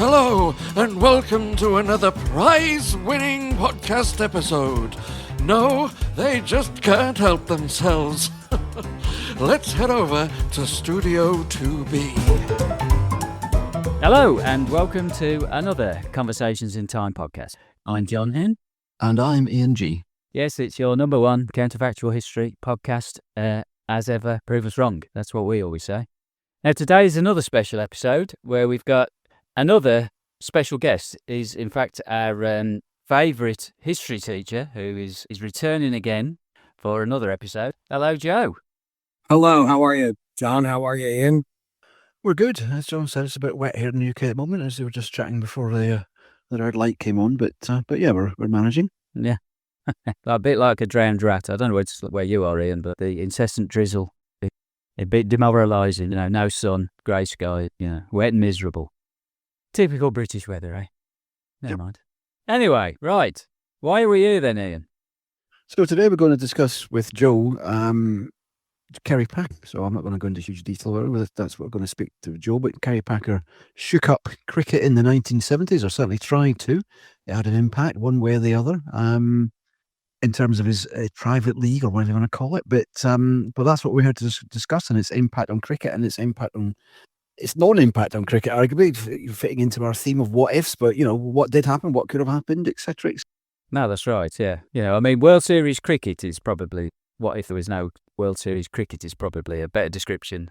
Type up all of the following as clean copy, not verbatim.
Hello, and welcome to another prize-winning podcast episode. No, they just can't help themselves. Let's head over to Studio 2B. Hello, and welcome to another Conversations in Time podcast. I'm John Lynn. And I'm Ian G. Yes, it's your number one counterfactual history podcast. As ever, prove us wrong. That's what we always say. Now, today is another special episode where we've got another special guest. He's, in fact, our favourite history teacher who is returning again for another episode. Hello, Joe. Hello, how are you, John? How are you, Ian? We're good. As John said, it's a bit wet here in the UK at the moment, as they were just chatting before the red light came on. But yeah, we're managing. Yeah. A bit like a drowned rat. I don't know where you are, Ian, but the incessant drizzle, a bit demoralising. No sun, grey sky, wet and miserable. Typical British weather, eh? Never mind. Anyway, right. Why are we here then, Ian? So today we're going to discuss with Joe Kerry Packer. So I'm not going to go into huge detail about it. That's what we're going to speak to Joe. But Kerry Packer shook up cricket in the 1970s, or certainly tried to. It had an impact one way or the other. In terms of his private league, or whatever you want to call it, but that's what we're here to discuss, and its impact on cricket and its non-impact on cricket, arguably fitting into our theme of what ifs. But what did happen, what could have happened, etc. No, that's right. Yeah, World Series cricket is probably what if there was no World Series cricket is probably a better description.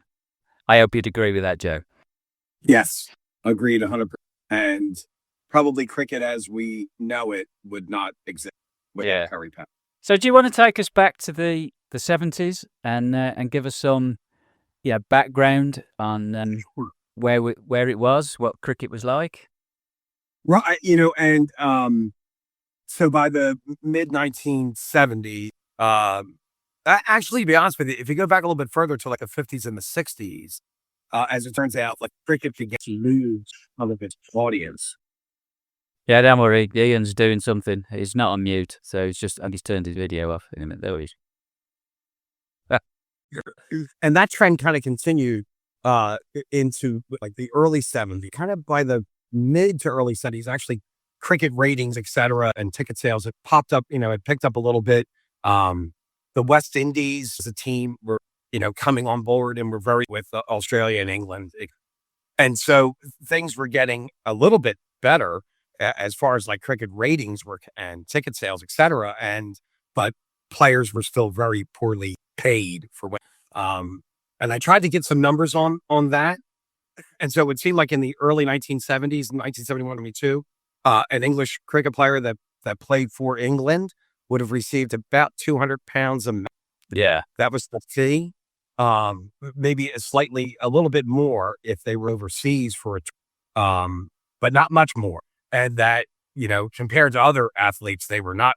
I hope you'd agree with that, Joe. Yes, agreed 100%. And probably cricket as we know it would not exist. Kerry Packer. So do you want to take us back to the 70s and give us some background on where it was, what cricket was like? Right, and so by the mid 1970s, actually, to be honest with you, if you go back a little bit further to like the 50s and the 60s, as it turns out, like cricket began to lose some of its audience. Yeah, don't worry. Ian's doing something. He's not on mute, so he's turned his video off in a minute. There he is. And that trend kind of continued into like the early 70s. Kind of by the mid to early 70s, actually, cricket ratings, etc., and ticket sales had popped up. It picked up a little bit. The West Indies as a team were, coming on board and were very with Australia and England, and so things were getting a little bit better as far as like cricket ratings were and ticket sales, etc. But players were still very poorly paid for what. And I tried to get some numbers on that. And so it would seem like in the early 1970s, 1971, 72, an English cricket player that played for England would have received about £200 a month. Yeah. That was the fee. Maybe a little bit more if they were overseas for but not much more. And that, compared to other athletes, they were not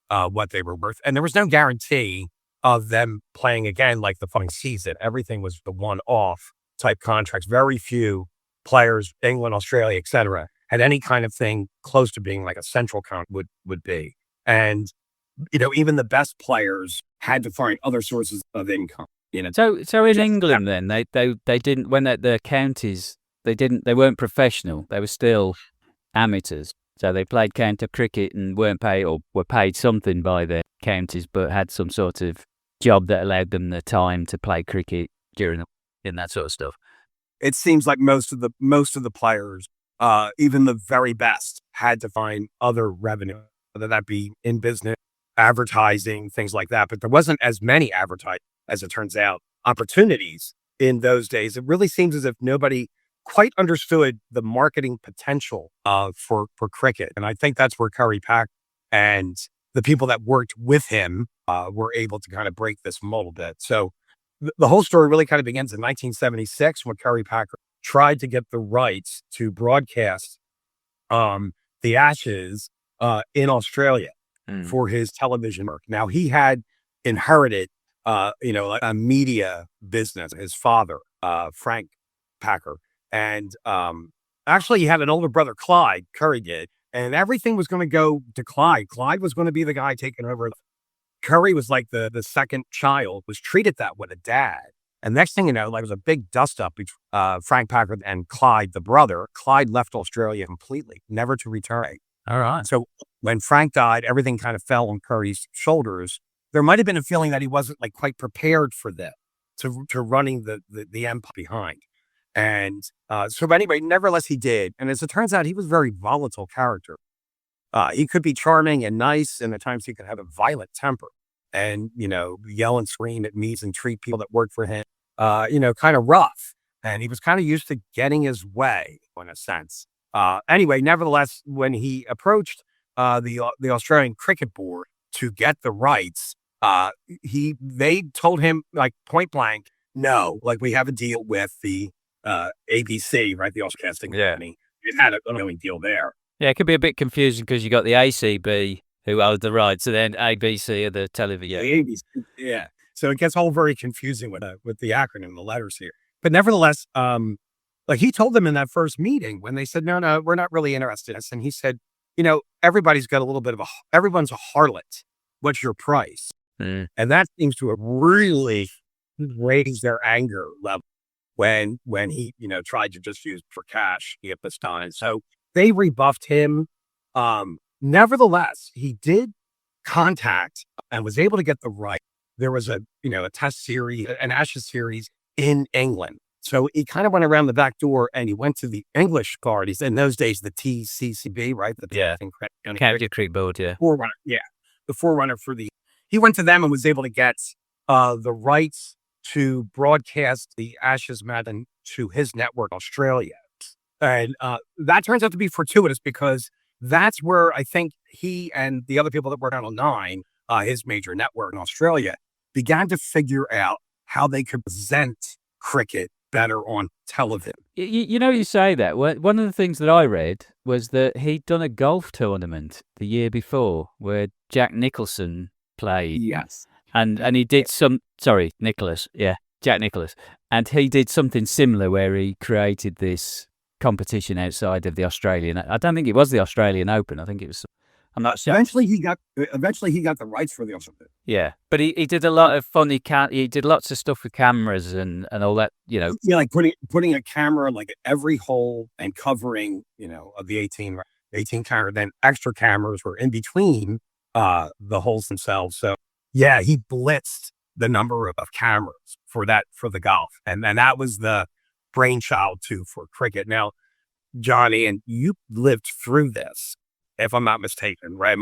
what they were worth. And there was no guarantee of them playing again like the following season. Everything was the one-off type contracts. Very few players, England, Australia, etc., had any kind of thing close to being like a central count would be. And, even the best players had to find other sources of income. So in England then, they didn't, when the counties, they weren't professional. They were still amateurs. So they played county cricket and weren't paid, or were paid something by their counties, but had some sort of job that allowed them the time to play cricket in that sort of stuff. It seems like most of the players, even the very best, had to find other revenue, whether that be in business, advertising, things like that. But there wasn't as many advertising, as it turns out, opportunities in those days. It really seems as if nobody quite understood the marketing potential for cricket. And I think that's where Kerry Packer and the people that worked with him were able to kind of break this mold a bit. So the whole story really kind of begins in 1976 when Kerry Packer tried to get the rights to broadcast the Ashes in Australia for his television work. Now, he had inherited, a media business, his father, Frank Packer. And actually, he had an older brother, Clyde, Curry did, and everything was going to go to Clyde. Clyde was going to be the guy taking over. Curry was like the second child, was treated that way, a dad. And next thing you know, like, there was a big dust up between Frank Packer and Clyde, the brother. Clyde left Australia completely, never to return. All right. So when Frank died, everything kind of fell on Curry's shoulders. There might have been a feeling that he wasn't like quite prepared for that, to running the empire behind. And so anyway, nevertheless, he did. And as it turns out, he was a very volatile character. He could be charming and nice, and at times he could have a violent temper and, yell and scream at meetings and treat people that worked for him, kind of rough. And he was kind of used to getting his way in a sense. Anyway, nevertheless, when he approached the Australian Cricket Board to get the rights, they told him like point blank, no, like we have a deal with the ABC, right? The Broadcasting Company. It had an ongoing deal there. Yeah, it could be a bit confusing because you got the ACB who owns the rights, and then ABC are the television. The ABC, yeah. So it gets all very confusing with the acronym, the letters here. But nevertheless, like he told them in that first meeting when they said, no, we're not really interested in this. And he said, everybody's got a little bit of everyone's a harlot. What's your price? Mm. And that seems to have really raised their anger level when he, tried to just use for cash at this time. So they rebuffed him. Nevertheless, he did contact and was able to get the right. There was a test series, an Ashes series in England. So he kind of went around the back door and he went to the English parties. In those days, the TCCB, right? County Cricket Board, yeah. Forerunner, the forerunner for he went to them and was able to get the rights to broadcast the Ashes match to his network, Australia. And that turns out to be fortuitous because that's where I think he and the other people that worked on 9, his major network in Australia, began to figure out how they could present cricket better on television. You say that. One of the things that I read was that he'd done a golf tournament the year before where Jack Nicholson played. Yes. And he did Nicholas. Yeah, Jack Nicklaus. And he did something similar where he created this competition outside of the Australian. I don't think it was the Australian Open. I think it was. I'm not sure. Eventually, he got the rights for the Australian. Yeah, but he did a lot of funny. He did lots of stuff with cameras and all that. Yeah, like putting a camera like at every hole and covering of the 18 camera. Then extra cameras were in between the holes themselves. So yeah, he blitzed the number of cameras for the golf, and that was the brainchild too for cricket. Now, Johnny, and you lived through this, if I'm not mistaken, right?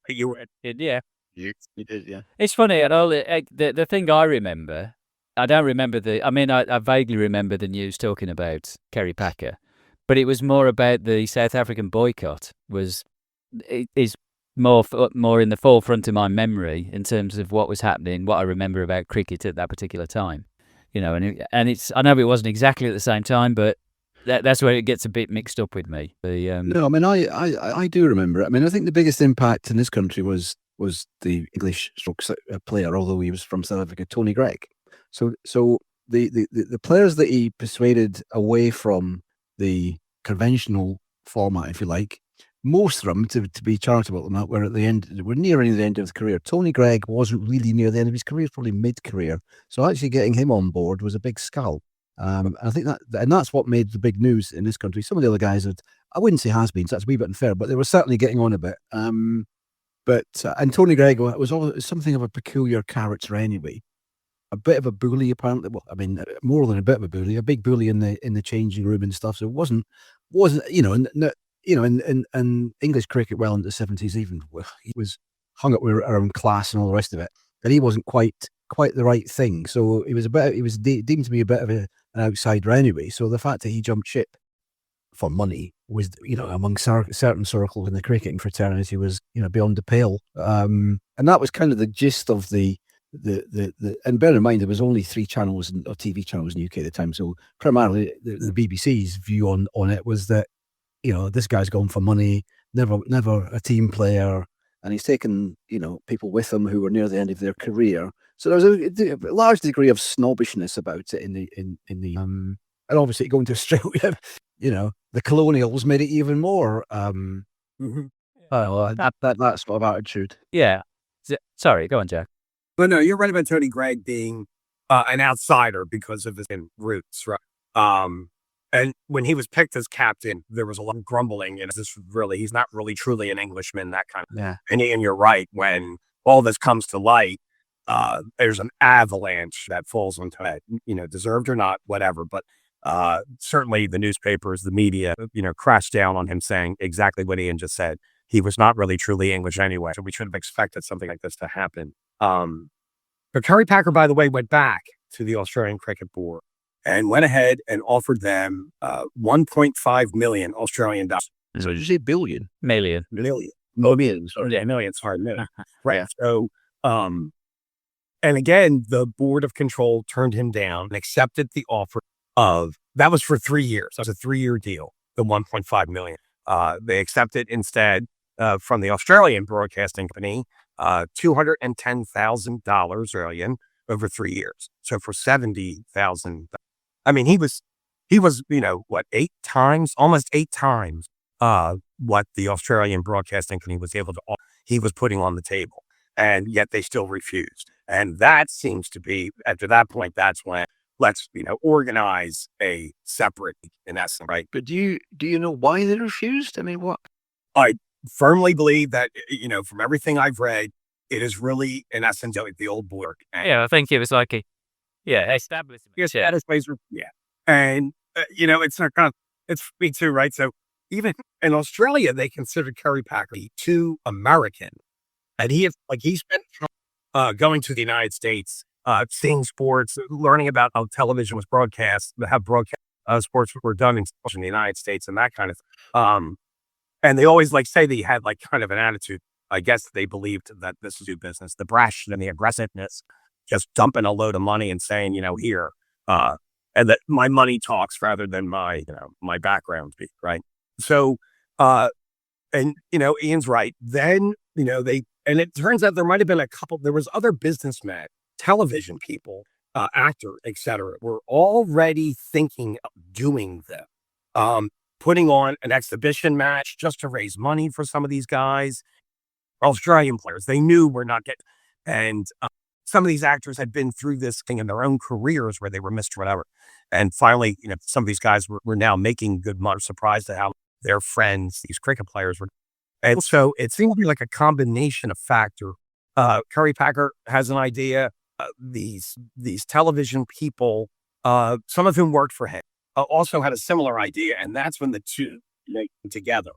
You were. Yeah. You did, yeah. It's funny, and all the thing I remember, I don't remember I vaguely remember the news talking about Kerry Packer, but it was more about the South African boycott. Is more in the forefront of my memory in terms of what was happening, what I remember about cricket at that particular time. And it's I know it wasn't exactly at the same time, but that's where it gets a bit mixed up with me. No, I do remember it. I think the biggest impact in this country was the English strokes player, although he was from South Africa, Tony Gregg. So the players that he persuaded away from the conventional format, if you like, most of them, to be charitable, were at the end. Were nearing the end of his career. Tony Gregg wasn't really near the end of his career; probably mid-career. So actually getting him on board was a big skull. I think that's what made the big news in this country. Some of the other guys I wouldn't say has-beens, that's a wee bit unfair, but they were certainly getting on a bit. And Tony Gregg was something of a peculiar character anyway. A bit of a bully, apparently. Well, more than a bit of a bully, a big bully in the changing room and stuff. So it wasn't in English cricket well into the 70s even, he was hung up around class and all the rest of it, and he wasn't quite the right thing. So he was deemed to be a bit of an outsider anyway. So the fact that he jumped ship for money was, among certain circles in the cricketing fraternity was, beyond the pale. And that was kind of the gist of the and bear in mind there was only 3 channels or TV channels in the UK at the time. So primarily the BBC's view on it was that, this guy's gone for money, never a team player, and he's taken, people with him who were near the end of their career. So there was a large degree of snobbishness about it in the and obviously going to Australia, the colonials made it even more. That sort of attitude. Yeah. Sorry, go on, Jack. But no, you're right about Tony Gregg being an outsider because of his roots, right? And when he was picked as captain, there was a lot of grumbling, and he's not really truly an Englishman, that kind of. Yeah. And you're right, when all this comes to light, there's an avalanche that falls onto it, deserved or not, whatever. But certainly the newspapers, the media, crashed down on him, saying exactly what Ian just said. He was not really truly English anyway, so we should have expected something like this to happen. But Kerry Packer, by the way, went back to the Australian Cricket Board and went ahead and offered them 1.5 million Australian dollars. So did you say billion? Million. Million, sorry. Yeah, million, sorry, million. Right. So, and again, the Board of Control turned him down and accepted the offer that was for 3 years. That was a 3-year deal, the 1.5 million. They accepted instead from the Australian Broadcasting Company, $210,000 Australian over 3 years. So for 70,000, I mean, he was, what, 8 times, almost 8 times what the Australian Broadcasting Company was able to offer, he was putting on the table, and yet they still refused. And that seems to be, after that point, that's when let's, organize a separate, in essence, right? But do you know why they refused? I mean, what? I firmly believe that, from everything I've read, it is really, in essence, like the old board. Yeah, I think it was like establishment. Yeah. And, it's not kind of, it's me too, right? So even in Australia, they considered Kerry Packer too American. And he spent going to the United States, seeing sports, learning about how television was broadcast, how broadcast sports were done in the United States and that kind of thing. And they always say that he had kind of an attitude. I guess they believed that this was do business, the brash and the aggressiveness, just dumping a load of money and saying, here, and that my money talks rather than my background speak, right? So, and Ian's right. Then, and it turns out there might have been there was other businessmen, television people, actor, etc., were already thinking of doing them. Putting on an exhibition match just to raise money for some of these guys, Australian players. They knew we're not getting, and some of these actors had been through this thing in their own careers where they were missed, whatever. And finally, some of these guys were now making good money, surprised at how their friends, these cricket players, were. And so it seemed to be like a combination of factor. Kerry Packer has an idea. These television people, some of whom worked for him, also had a similar idea, and that's when the two came together.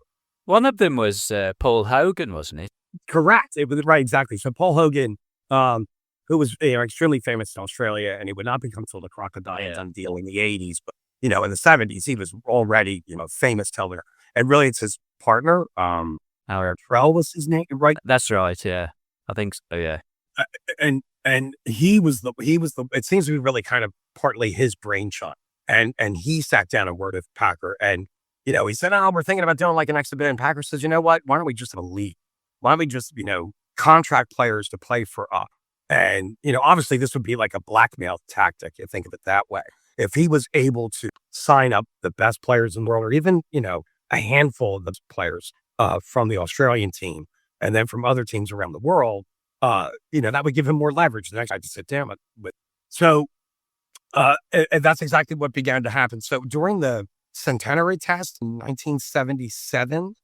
One of them was Paul Hogan, wasn't it? Correct. It was right, exactly. So Paul Hogan, who was extremely famous in Australia, and he would not become till the Crocodile Dundee deal in the 80s, but in the 70s he was already famous television, and really it's his partner, Howard Trell was his name, right? That's right. Yeah, I think so. Yeah, and he was the. It seems to be really kind of partly his brainchild. And he sat down and worked with Packer, and he said, "Oh, we're thinking about doing an exhibition." And Packer says, "You know what? Why don't we just have a league? Why don't we just contract players to play for us?" And obviously this would be like a blackmail tactic. You think of it that way. If he was able to sign up the best players in the world, or even a handful of those players from the Australian team, and then from other teams around the world, that would give him more leverage the next guy to sit down with. So. And that's exactly what began to happen. So during the centenary test in 1977,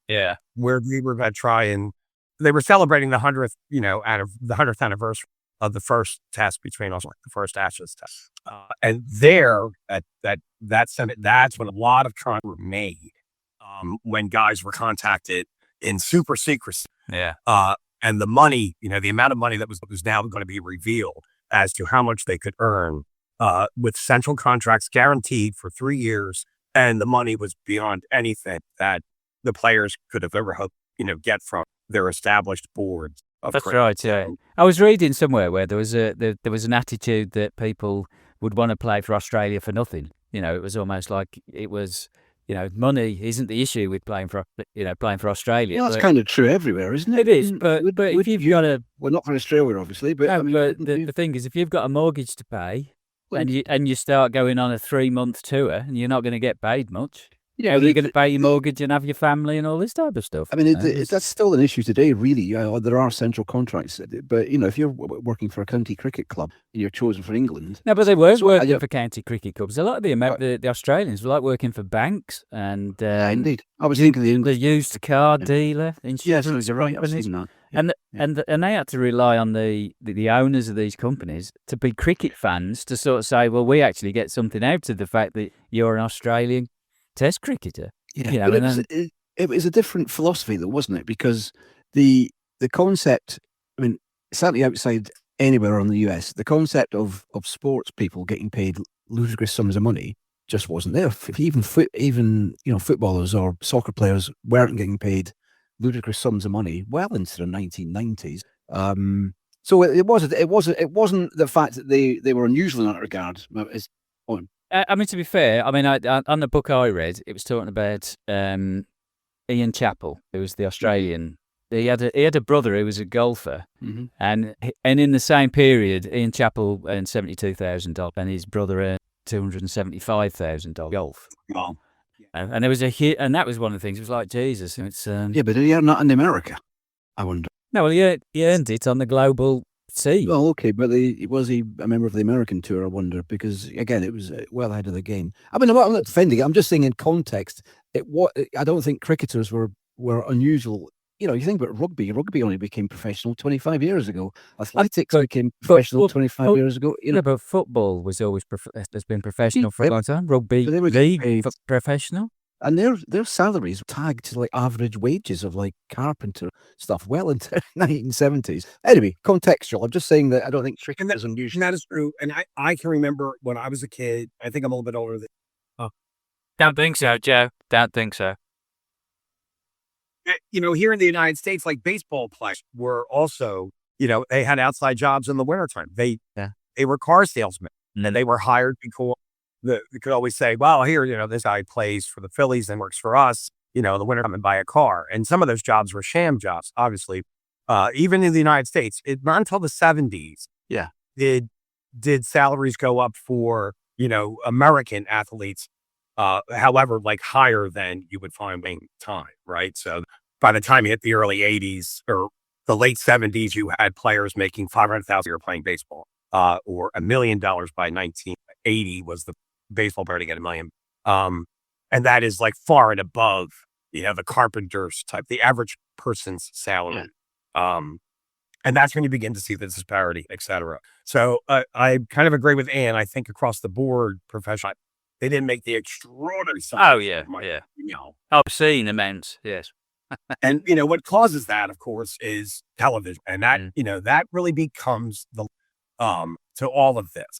where we were going to try and they were celebrating the 100th, out of the 100th anniversary of the first test between us, the first Ashes test. And there at that Senate, that's when a lot of comments were made, when guys were contacted in super secrecy. And the money, the amount of money that was now going to be revealed as to how much they could earn. With central contracts guaranteed for 3 years, and the money was beyond anything that the players could have ever hoped, get from their established boards. That's right. Yeah, I was reading somewhere where there was an attitude that people would want to play for Australia for nothing. It was almost like it was. Money isn't the issue with playing for Australia. That's kind of true everywhere, isn't it? It is, but if you've got well, not for Australia, obviously, but the thing is, if you've got a mortgage to pay. And you start going on a 3-month tour, and you're not going to get paid much. Yeah, how are but you going to pay your mortgage and have your family and all this type of stuff? I mean, that's still an issue today, really. There are central contracts, but if you're working for a county cricket club and you're chosen for England, No, but they weren't So, working yeah. for county cricket clubs. A lot of the Australians were like working for banks and indeed, I was thinking the the English. used car dealer. Yes, you're right. I've seen that. And they had to rely on the owners of these companies to be cricket fans to sort of say, well, we actually get something out of the fact that you're an Australian Test cricketer. Yeah, You know, but and it was a different philosophy, though, wasn't it? Because the concept, I mean, certainly outside anywhere in the US, the concept of sports people getting paid ludicrous sums of money just wasn't there. Even footballers or soccer players weren't getting paid ludicrous sums of money well into the 1990s. So it wasn't the fact that they were unusual in that regard. I mean, to be fair, I mean, on the book I read, it was talking about Ian Chappell, who was the Australian. He had a brother who was a golfer, and in the same period, Ian Chappell earned $72,000, and his brother earned $275,000 golf. Wow. And there was and that was one of the things. It was like Jesus. It's yeah, but he earned that in America, I wonder. No, well, he earned it on the global scene. Well, okay, but was he a member of the American tour? I wonder, because again, it was well ahead of the game. I mean, I'm not defending it. I'm just saying in context. I don't think cricketers were unusual. You think about rugby. Rugby only became professional 25 years ago. Athletics became professional 25 years ago. But football was always has been professional for a long time. Rugby league professional. And their salaries tagged to like average wages of like carpenter stuff well into the 1970s. Anyway, contextual. I'm just saying that I don't think cricket is unusual. And that is true. And I can remember when I was a kid, I think I'm a little bit older than. Don't think so, Joe. Don't think so. Here in the United States, like baseball players were also, they had outside jobs in the wintertime. They were car salesmen, and they were hired because they could always say, well, here, this guy plays for the Phillies and works for us, in the winter, come and buy a car. And some of those jobs were sham jobs, obviously. Even in the United States, not until the 70s, did salaries go up for, American athletes, however, like higher than you would find paying time, right? So by the time you hit the early 80s or the late 70s, you had players making $500,000 a year playing baseball, or $1 million by 1980 was the baseball player to get $1 million. And that is like far and above, the carpenter's type, the average person's salary. And that's when you begin to see the disparity, et cetera. So I kind of agree with Ann. I think across the board, professional, they didn't make the extraordinary sums. Oh, yeah. Obscene amounts, yes. And, what causes that, of course, is television. And that, that really becomes the, to all of this.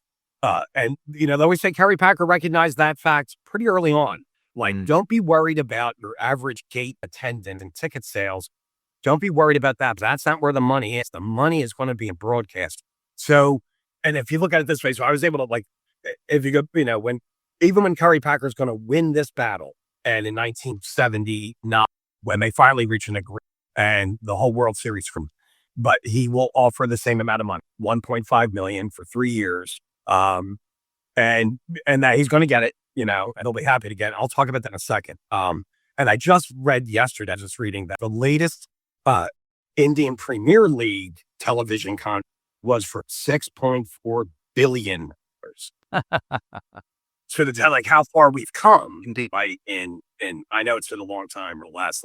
And, they always say Kerry Packer recognized that fact pretty early on. Like, don't be worried about your average gate attendant and ticket sales. Don't be worried about that. That's not where the money is. The money is going to be in broadcast. So, and if you look at it this way, so I was able to if you go, even when Kerry Packer is going to win this battle, and in 1979, when they finally reach an agreement and the whole World Series but he will offer the same amount of money, $1.5 million for 3 years. And that he's going to get it, and he'll be happy to get it. I'll talk about that in a second. And I just read yesterday, I was just reading that the latest Indian Premier League television contract was for $6.4 billion. So to tell how far we've come, indeed, right? And I know it's been a long time or less.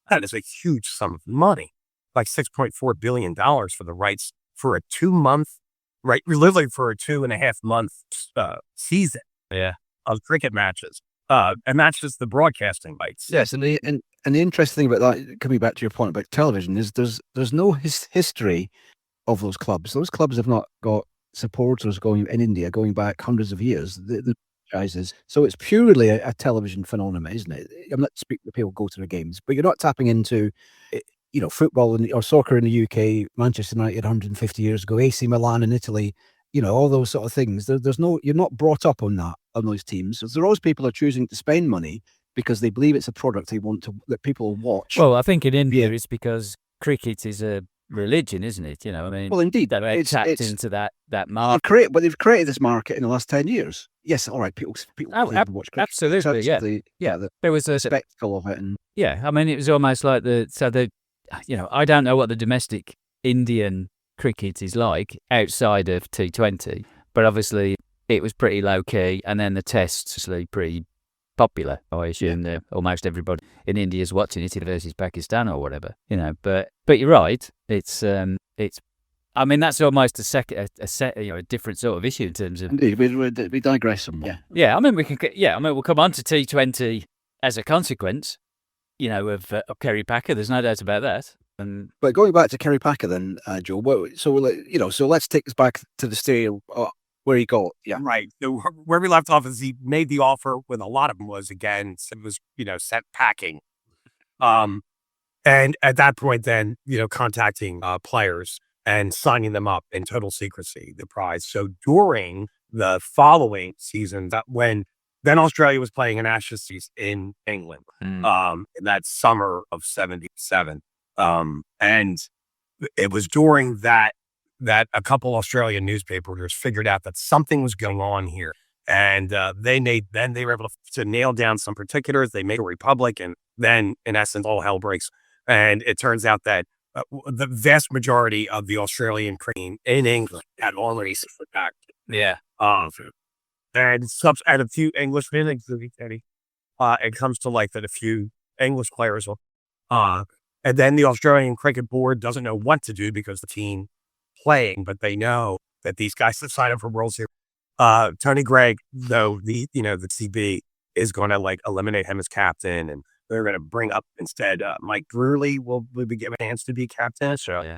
That is a huge sum of money, like $6.4 billion for the rights for a 2-month, right? Literally for a 2.5 month season, of cricket matches. And that's just the broadcasting rights. Yes, and the interesting thing about that, coming back to your point about television, is there's no history of those clubs. Those clubs have not got supporters going in India going back hundreds of years. The franchises. So it's purely a television phenomenon, isn't it? I'm not speaking to people who go to the games, but you're not tapping into, football or soccer in the UK, Manchester United 150 years ago, AC Milan in Italy, all those sort of things. You're not brought up on those teams. So there are always people are choosing to spend money because they believe it's a product that people will watch. Well, I think in India it's because cricket is a religion, isn't it? You know, I mean, Well, indeed, they tapped into that market. they've created this market in the last 10 years. Yes, all right, people Oh, play and watch cricket. absolutely, yeah. The There was a spectacle of it, and yeah. I mean, it was almost like I don't know what the domestic Indian cricket is like outside of T20, but obviously it was pretty low key, and then the tests obviously pretty popular. I assume that almost everybody in India is watching it versus Pakistan or whatever, you know. But you're right. It's I mean, that's almost a different sort of issue in terms of. indeed, we digress some. Yeah, Yeah, I mean, we'll come on to T20 as a consequence, you know, of Kerry Packer. There's no doubt about that. but going back to Kerry Packer, then, Joe. So let's take us back to the stadium where he got. Yeah, Right. So where we left off is he made the offer with a lot of them was again, it was, sent packing. And at that point then, contacting players and signing them up in total secrecy, the prize. So during the following season, then Australia was playing an Ashes season in England, in that summer of 77. And it was during that a couple Australian newspapers figured out that something was going on here. And they were able to nail down some particulars. They made a republic, and then in essence, all hell breaks. And it turns out that the vast majority of the Australian cricket in England had already slipped back. Yeah. And a few Englishmen, including Teddy, it comes to light that a few English players will, and then the Australian Cricket Board doesn't know what to do because the team playing, but they know that these guys that sign up for World Series, Tony Gregg, though the CB is going to eliminate him as captain, and they're going to bring up instead Mike Brewerly will be given a chance to be captain. Sure, yeah.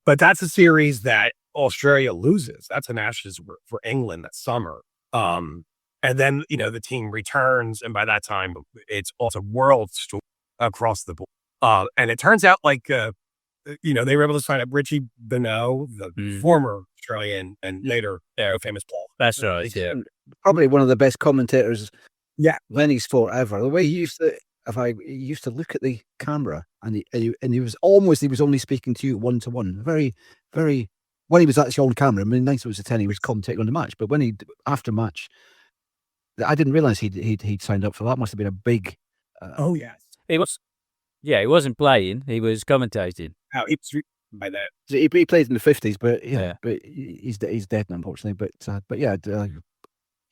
But that's a series that Australia loses. That's an Ashes for England that summer. And then, the team returns, and by that time, it's also world story across the board. And it turns out they were able to sign up Richie Benaud, the former Australian and later famous Paul. That's right, yeah. probably one of the best commentators. Yeah, Lenny Sport ever. The way he used to look at the camera, and he was only speaking to you one to one. Very, very. When he was actually on camera, I mean, 9 times out of 10 he was commentating on the match. But when after match, I didn't realize he'd signed up for that. Must have been a big. Oh yes, He was. Yeah, he wasn't playing. He was commentating. How he was by that. He played in the 50s, but but he's dead now, unfortunately. But yeah.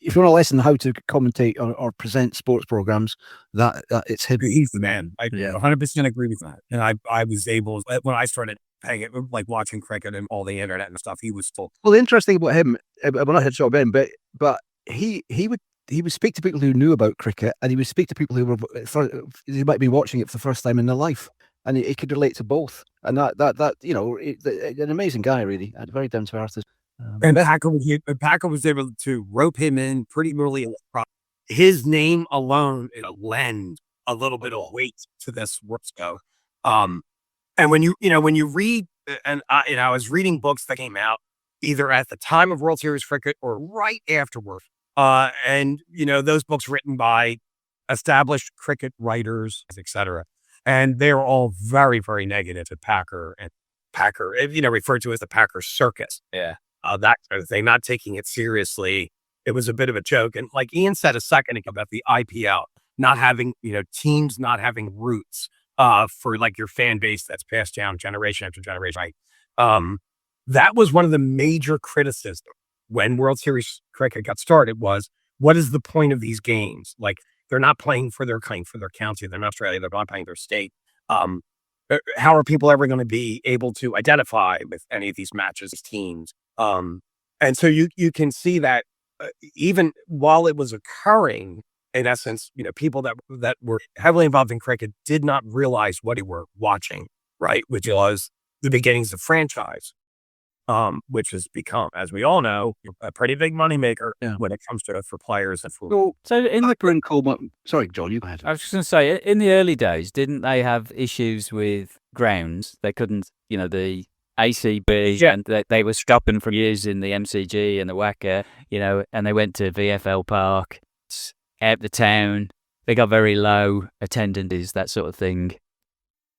If you want to listen how to commentate or present sports programs, that it's him. He's the man. I 100% agree with that. And I was able, when I started paying it, watching cricket and all the internet and stuff, he was still. Well, the interesting about him, we're not here to talk about him, but he would speak to people who knew about cricket, and he would speak to people who might be watching it for the first time in their life, and he could relate to both. And that an amazing guy, really, and very down to earth. And Packer was able to rope him in pretty early in the process. His name alone lend a little bit of weight to this Roscoe. And when you read, and I was reading books that came out either at the time of World Series cricket or right afterward. And those books written by established cricket writers, etc. And they were all very, very negative to Packer, and Packer, referred to as the Packer circus. Yeah. That sort of thing, not taking it seriously. It was a bit of a joke. And like Ian said a second ago about the IPL, not having, teams not having roots for your fan base that's passed down generation after generation. Right. That was one of the major criticisms when World Series cricket got started was, what is the point of these games? They're not playing for their county. They're not Australia. They're not playing their state. How are people ever going to be able to identify with any of these matches, these teams? And so you can see that even while it was occurring, in essence, people that were heavily involved in cricket did not realize what they were watching, right? Which was the beginnings of franchise, which has become, as we all know, a pretty big moneymaker when it comes to for players and for. So in the sorry, John, you go ahead. I was just going to say, in the early days, didn't they have issues with grounds? They couldn't, the ACB, and they were stopping for years in the MCG and the WACA, and they went to VFL Park, out the town. They got very low attendances, that sort of thing.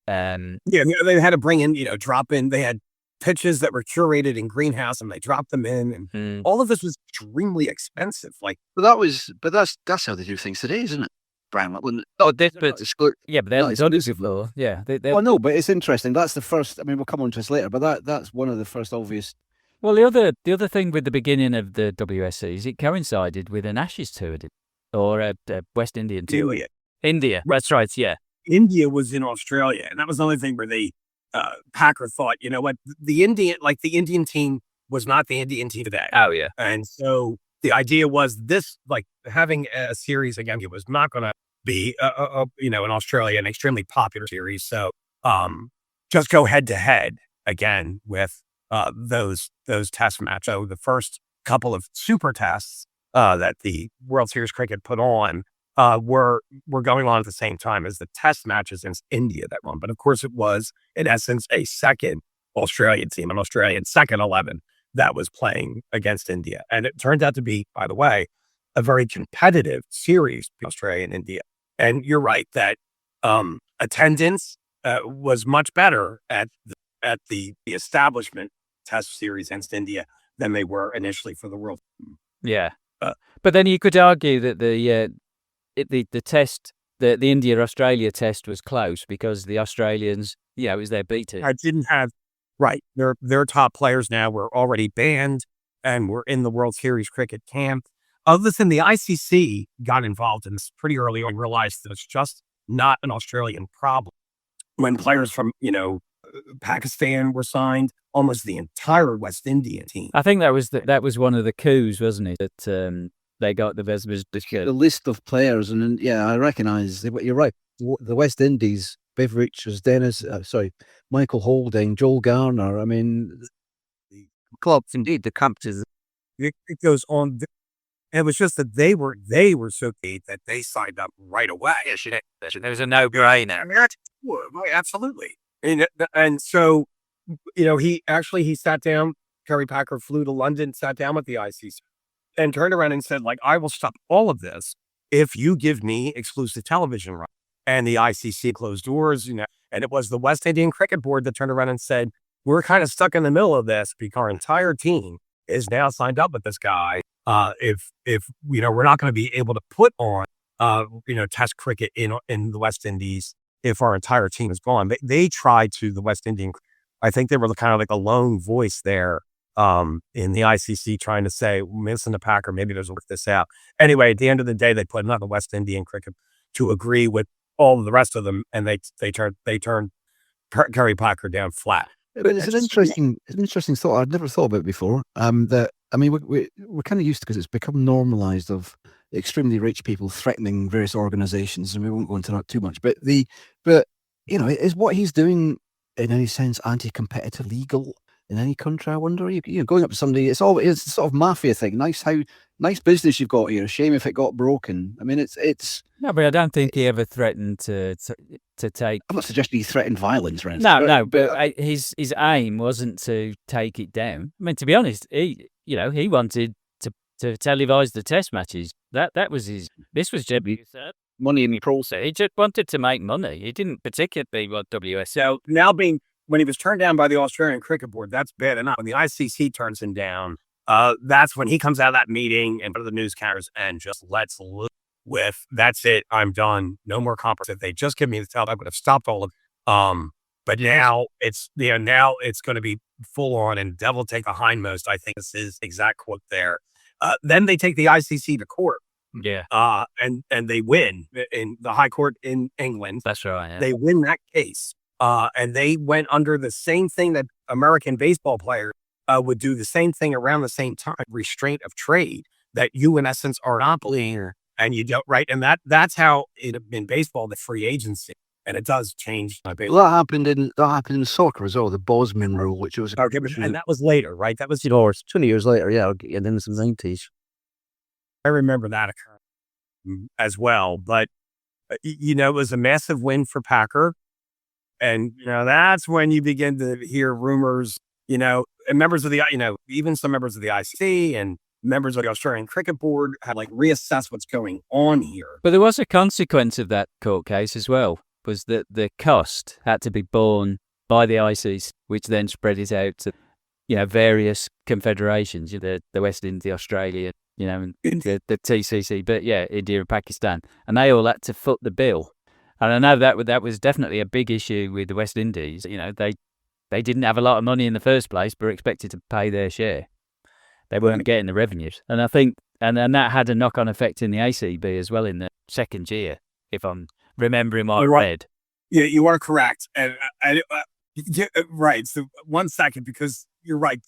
Yeah, they had to bring in, drop in. They had pitches that were curated in greenhouse, and they dropped them in, and all of this was extremely expensive. Like, But that's how they do things today, isn't it, Brian? Like, but they're they're exclusive law. Yeah, well, no, but it's interesting. That's the first. I mean, we'll come on to this later, but that's one of the first obvious. Well, the other thing with the beginning of the WSC is it coincided with an Ashes tour, or a West Indian tour. India, that's right. Yeah, India was in Australia, and that was the only thing where Packer thought, you know what, the Indian team was not the Indian team today. Oh yeah, and so the idea was this, like, having a series again, it was not going to be, in Australia, an extremely popular series. So, just go head to head again with those test matches. So the first couple of super tests that the World Series Cricket put on were going on at the same time as the test matches in India that won. But of course, it was in essence a second Australian team, an Australian second 11 that was playing against India, and it turned out to be, by the way, a very competitive series between Australia and India. And you're right that attendance was much better at the establishment test series against India than they were initially for the World. Yeah, but then you could argue that the test, the India-Australia test was close because the Australians, it was their B team. I didn't have their top players now were already banned and were in the World Series Cricket camp. Other than the ICC got involved in this pretty early on and realized that it's just not an Australian problem. When players from Pakistan were signed, almost the entire West Indian team. I think that was one of the coups, wasn't it? That they got the list of players, and then, I recognise you're right. The West Indies, Bev Richards, Michael Holding, Joel Garner. I mean, the clubs, indeed, the companies. It goes on. It was just that they were so key that they signed up right away. There was a no-brainer. Absolutely. And so, he sat down. Kerry Packer flew to London, sat down with the ICC, and turned around and said, like, I will stop all of this if you give me exclusive television rights. And the ICC closed doors, and it was the West Indian Cricket Board that turned around and said, we're kind of stuck in the middle of this because our entire team is now signed up with this guy. If we're not going to be able to put on, test cricket in the West Indies if our entire team is gone. They tried to, the West Indian, I think they were kind of like a lone voice there in the ICC trying to say, listen to Packer, maybe there's work this out. Anyway, at the end of the day, they put another West Indian Cricket to agree with all of the rest of them, and they turned Kerry Packer down flat. But it's an interesting thought. I'd never thought about it before. We're kind of used to, because it's become normalized, of extremely rich people threatening various organizations, and we won't go into that too much. But is what he's doing in any sense anti-competitive, legal in any country? I wonder. Going up to somebody, it's sort of mafia thing. Nice business you've got here. Shame if it got broken. I mean, it's. No, but I don't think he ever threatened to take. I'm not suggesting he threatened violence or anything. No, but his aim wasn't to take it down. I mean, to be honest, he wanted to televise the test matches. That was his. This was generally money in the process. He just wanted to make money. He didn't particularly want WSL. So now, when he was turned down by the Australian Cricket Board, that's bad enough. When the ICC turns him down, that's when he comes out of that meeting and front of the newscasters and just lets loose with, that's it, I'm done, no more compromise. If they just give me the tell, I would have stopped all of it. But now it's going to be full on, and devil take a hindmost. I think is his exact quote there. Then they take the ICC to court. Yeah. And they win in the High Court in England. That's right. Yeah. They win that case. And they went under the same thing that American baseball players would do, the same thing around the same time, restraint of trade, that you in essence are not believer, and you don't, right? And that's how in baseball, the free agency, and it does change. Well, that happened in soccer as well, the Bosman rule, which was and that was later, right? That was 20 years later, and in the 90s. I remember that occurring as well, but it was a massive win for Packer. And, that's when you begin to hear rumors, and members of the, even some members of the ICC and members of the Australian Cricket Board had reassess what's going on here. But there was a consequence of that court case as well. was that the cost had to be borne by the ICC, which then spread it out to, various confederations, the West Indies, Australia, and the TCC, but India and Pakistan, and they all had to foot the bill. And I know that was definitely a big issue with the West Indies. They didn't have a lot of money in the first place, but were expected to pay their share. They weren't getting the revenues, and I think, and that had a knock-on effect in the ACB as well in the second year, if I'm remembering what I read. Yeah, you are correct, and right. So 1 second, because you're right.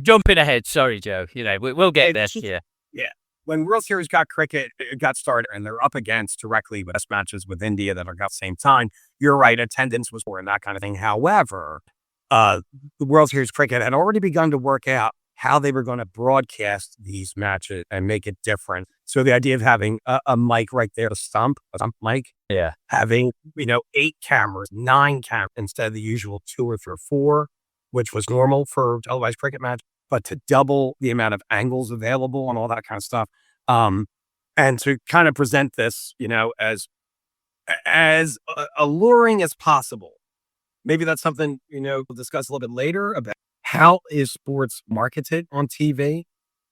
Jumping ahead, sorry, Joe. We'll get there. Yeah. When World Series cricket got started, and they're up against directly with test matches with India that are at the same time, you're right. Attendance was poor and that kind of thing. However, the World Series cricket had already begun to work out how they were going to broadcast these matches and make it different. So the idea of having a mic right there, a stump mic, having 8 cameras, 9 cameras instead of the usual 2 or 3 or 4, which was normal for televised cricket match, but to double the amount of angles available and all that kind of stuff, and to kind of present this, as alluring as possible. Maybe that's something we'll discuss a little bit later about. How is sports marketed on TV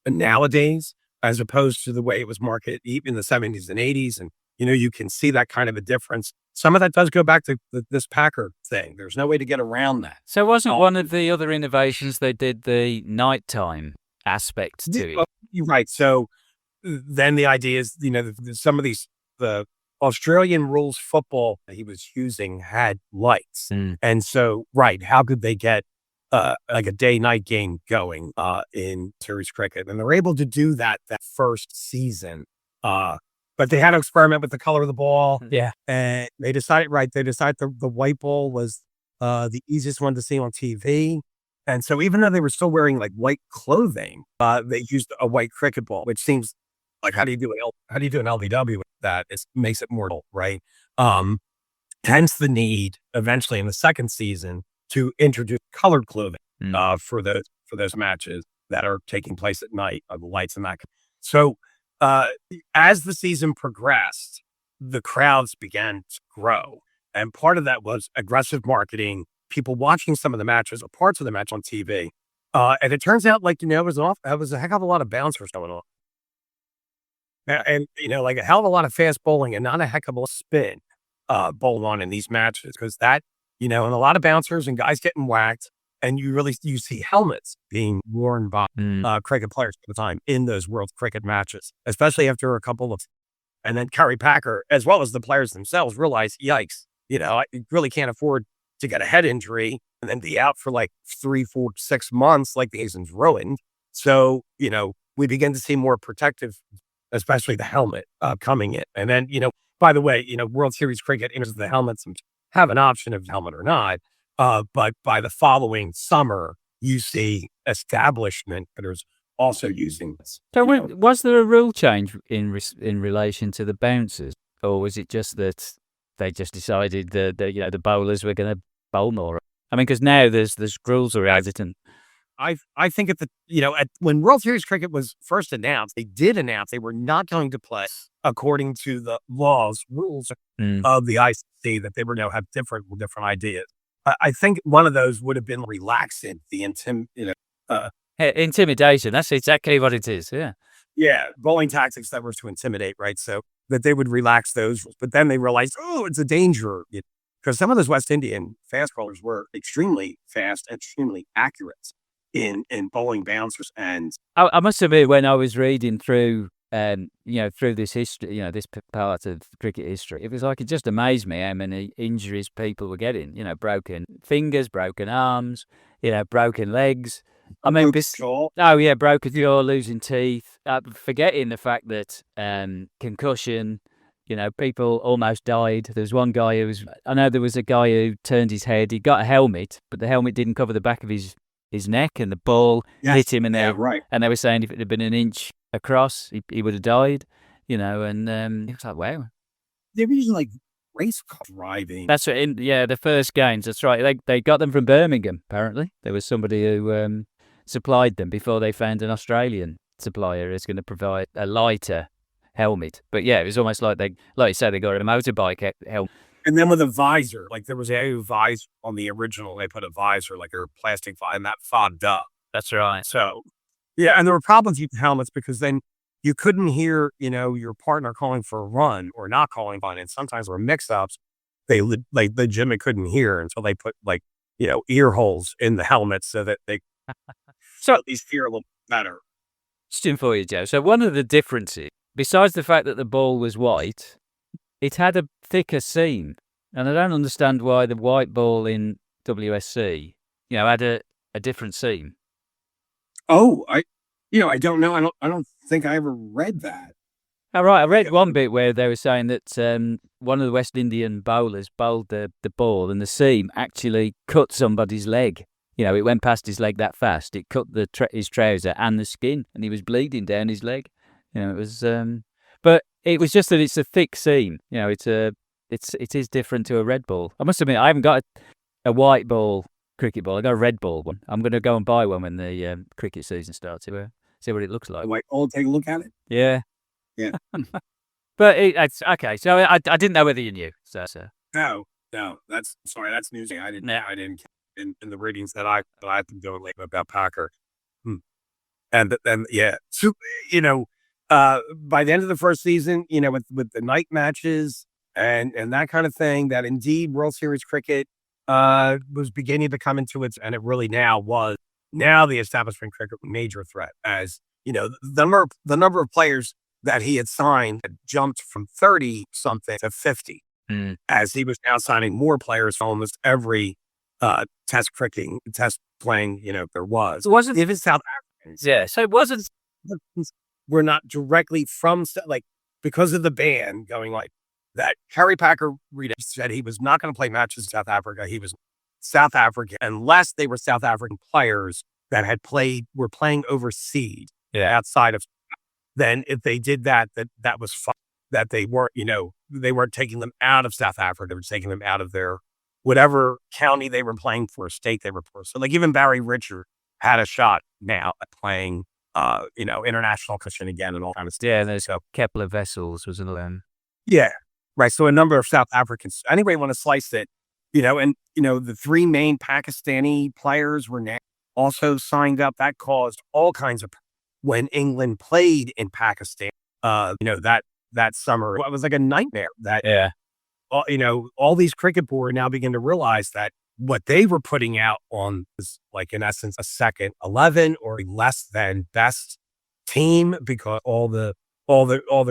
nowadays, as opposed to the way it was marketed in the 70s and 80s? And, you can see that kind of a difference. Some of that does go back to this Packer thing. There's no way to get around that. So wasn't one of the other innovations they did the nighttime aspect to it? You're right. So then the idea is, some of the Australian rules football that he was using had lights. And so, how could they get like a day-night game going in series cricket? And they're able to do that first season. But they had to experiment with the color of the ball. Yeah. And they decided the white ball was the easiest one to see on TV. And so even though they were still wearing like white clothing, they used a white cricket ball, which seems like, how do you do an LBW with that? It makes it mortal, right? Hence the need eventually in the second season to introduce colored clothing for those matches that are taking place at night, the lights and that. So as the season progressed, the crowds began to grow, and part of that was aggressive marketing, people watching some of the matches or parts of the match on TV, and it turns out it was a heck of a lot of bouncers going on, and like a hell of a lot of fast bowling and not a heck of a spin bowling on in these matches, because that. And a lot of bouncers and guys getting whacked, and you see helmets being worn by cricket players at the time in those World Cricket matches, especially after a couple of, and then Kerry Packer, as well as the players themselves, realize, yikes, I really can't afford to get a head injury and then be out for like 3, 4, 6 months, like the season's ruined. So, we begin to see more protective, especially the helmet coming in. And then, by the way, World Series cricket enters the helmets and have an option of helmet or not. But by the following summer, you see establishment that is also using this. So was there a rule change in relation to the bouncers, or was it just that they just decided that the bowlers were going to bowl more? I mean, because now there's rules around it, and I think when World Series cricket was first announced, they did announce they were not going to play according to the rules of the ICC, that they were now have different ideas. I think one of those would have been relaxing the intimidation. That's exactly what it is. Yeah. Yeah. Bowling tactics that were to intimidate, right? So that they would relax those rules, but then they realized, it's a danger, because some of those West Indian fast bowlers were extremely fast and extremely accurate in bowling bouncers. And I must admit, when I was reading through through this history, this part of cricket history, it was like, it just amazed me how many injuries people were getting. Broken fingers, broken arms, broken legs. I mean, broken jaw, losing teeth, forgetting the fact that concussion. People almost died. There was one guy there was a guy who turned his head. He got a helmet, but the helmet didn't cover the back of his neck, and the ball hit him in there. Right. And they were saying if it had been an inch across, he would have died. And it was like, wow. They were using like race car driving. That's right. The first games. That's right. They got them from Birmingham. Apparently, there was somebody who supplied them before they found an Australian supplier who's going to provide a lighter helmet. But it was almost like like you said, they got a motorbike helmet. And then with a visor, like there was a visor on the original, they put a visor, like a plastic visor, and that fogged up. That's right. So, yeah, and there were problems with helmets because then you couldn't hear, your partner calling for a run or not calling for it. And sometimes there were mix-ups. They legitimately couldn't hear until they put ear holes in the helmet so that they so at least hear a little better. Question for you, Joe. So one of the differences, besides the fact that the ball was white, it had a thicker seam. And I don't understand why the white ball in WSC, had a different seam. Oh, I don't know. I don't think I ever read that. All right, I read one bit where they were saying that one of the West Indian bowlers bowled the ball and the seam actually cut somebody's leg. It went past his leg that fast. It cut his trouser and the skin, and he was bleeding down his leg. It was, but it was just that it's a thick seam. It is different to a red ball. I must admit, I haven't got a white ball cricket ball. I got a red ball one. I'm going to go and buy one when the cricket season starts. See what it looks like. I'll take a look at it. Yeah. Yeah. But it's okay. So I didn't know whether you knew. So. No. That's news. I didn't in the readings that I've been doing lately about Packer. And then so by the end of the first season, with the night matches and that kind of thing, that indeed World Series cricket was beginning to come into its, and it really now the establishment cricket major threat, as the number of players that he had signed had jumped from 30 something to 50, as he was now signing more players for almost every test playing there was. It wasn't even South Africans. Yeah, so it wasn't. We're not directly from because of the ban going like that. Kerry Packer said he was not going to play matches in South Africa. He was South African unless they were South African players that were playing overseas outside of. Then if they did that was fine. That they weren't taking them out of South Africa. They were taking them out of their whatever county they were playing for, state they were for. So like even Barry Richard had a shot now at playing, international cushion again and all kind of stuff. Yeah, there's Kepler Vessels was another one. Yeah, right. So a number of South Africans. Anyway, want to slice it, and the three main Pakistani players were now also signed up. That caused all kinds of when England played in Pakistan. That summer, it was like a nightmare. All these cricket board now begin to realize that what they were putting out on was like in essence a second 11 or less than best team, because all the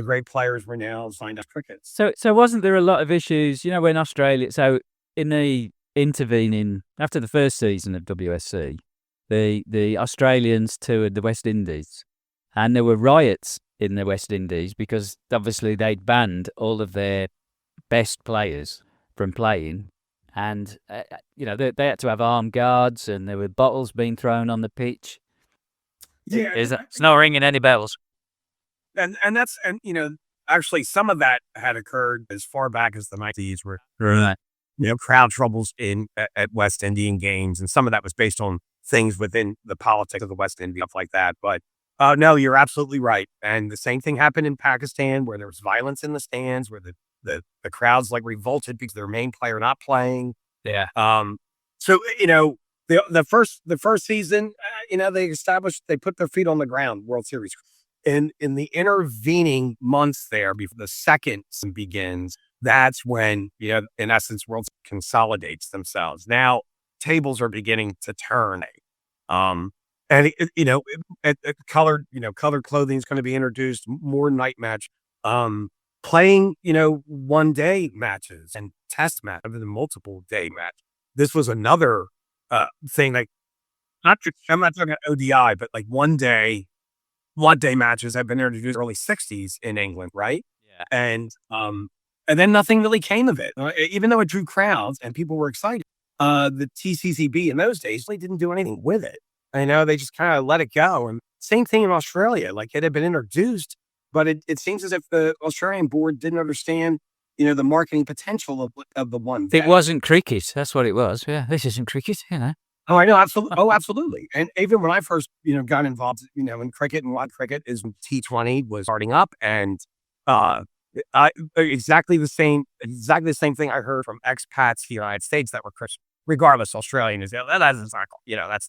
great players were now signed up cricket. So wasn't there a lot of issues, when Australia? So in the intervening after the first season of WSC, the Australians toured the West Indies, and there were riots in the West Indies because obviously they'd banned all of their best players from playing, and they had to have armed guards, and there were bottles being thrown on the pitch. Yeah, it's not ringing any bells. And actually some of that had occurred as far back as the 90s, where Right. Crowd troubles at West Indian games, and some of that was based on things within the politics of the West Indies, stuff like that. But no, you're absolutely right. And the same thing happened in Pakistan, where there was violence in the stands, where the crowds revolted because their main player not playing. Yeah. So the first season, they put their feet on the ground, World Series. In the intervening months there, before the second season begins, that's when, in essence, World consolidates themselves. Now tables are beginning to turn. And colored clothing is going to be introduced, more night match, playing, 1 day matches and test match other than multiple day match. This was another thing, I'm not talking ODI, but one day matches have been introduced early 60s in England, right? Yeah. And then nothing really came of it, even though it drew crowds and people were excited. The TCCB in those days really didn't do anything with it. They just kind of let it go. And same thing in Australia, it had been introduced, but it seems as if the Australian board didn't understand, the marketing potential of the one. It wasn't cricket. That's what it was. Yeah, this isn't cricket, Oh, I know. Absolutely. Oh, absolutely. And even when I first, got involved, in cricket and live cricket, is when T20 was starting up, and, Exactly the same thing I heard from expats to the United States that were Christian, regardless, Australian, New Zealand. That's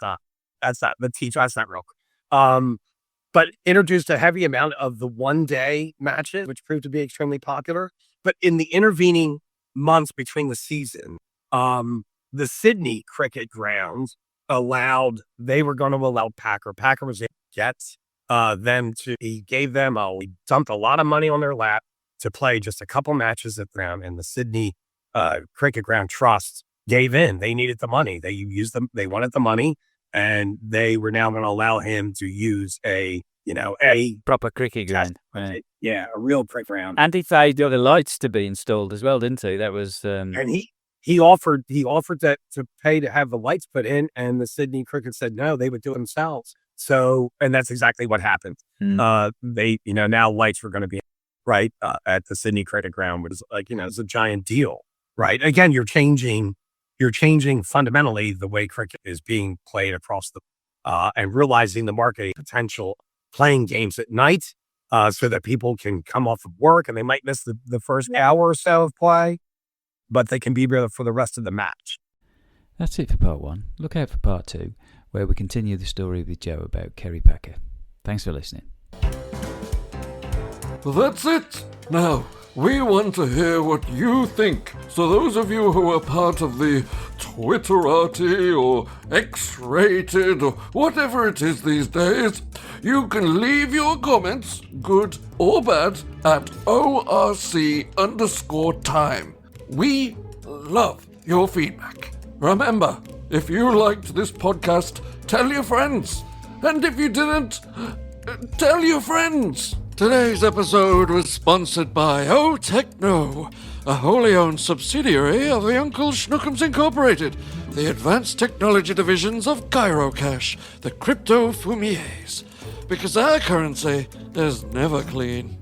not, that's not real. But introduced a heavy amount of the 1-day matches, which proved to be extremely popular. But in the intervening months between the season, the Sydney cricket grounds they were going to allow Packer. Packer was able to get he dumped a lot of money on their lap to play just a couple matches at the ground, and the Sydney Cricket Ground Trust gave in. They needed the money. They wanted the money, and they were now going to allow him to use a proper cricket ground. A real cricket ground. And he paid the other lights to be installed as well, didn't he? That was and he offered to pay to have the lights put in, and the Sydney Cricket said no, they would do it themselves. So, and that's exactly what happened. Now lights were going to be right at the Sydney Cricket Ground, which is it's a giant deal, right? Again, you're changing fundamentally the way cricket is being played across and realizing the marketing potential, playing games at night so that people can come off of work and they might miss the first hour or so of play, but they can be there for the rest of the match. That's it for part 1. Look out for part 2, where we continue the story with Joe about Kerry Packer. Thanks for listening. Well, that's it. Now, we want to hear what you think. So those of you who are part of the Twitterati or X-rated or whatever it is these days, you can leave your comments, good or bad, at ORC_time. We love your feedback. Remember, if you liked this podcast, tell your friends. And if you didn't, tell your friends. Today's episode was sponsored by O Techno, a wholly owned subsidiary of the Uncle Schnookums Incorporated, the advanced technology divisions of Gyrocash, the crypto fumiers. Because our currency is never clean.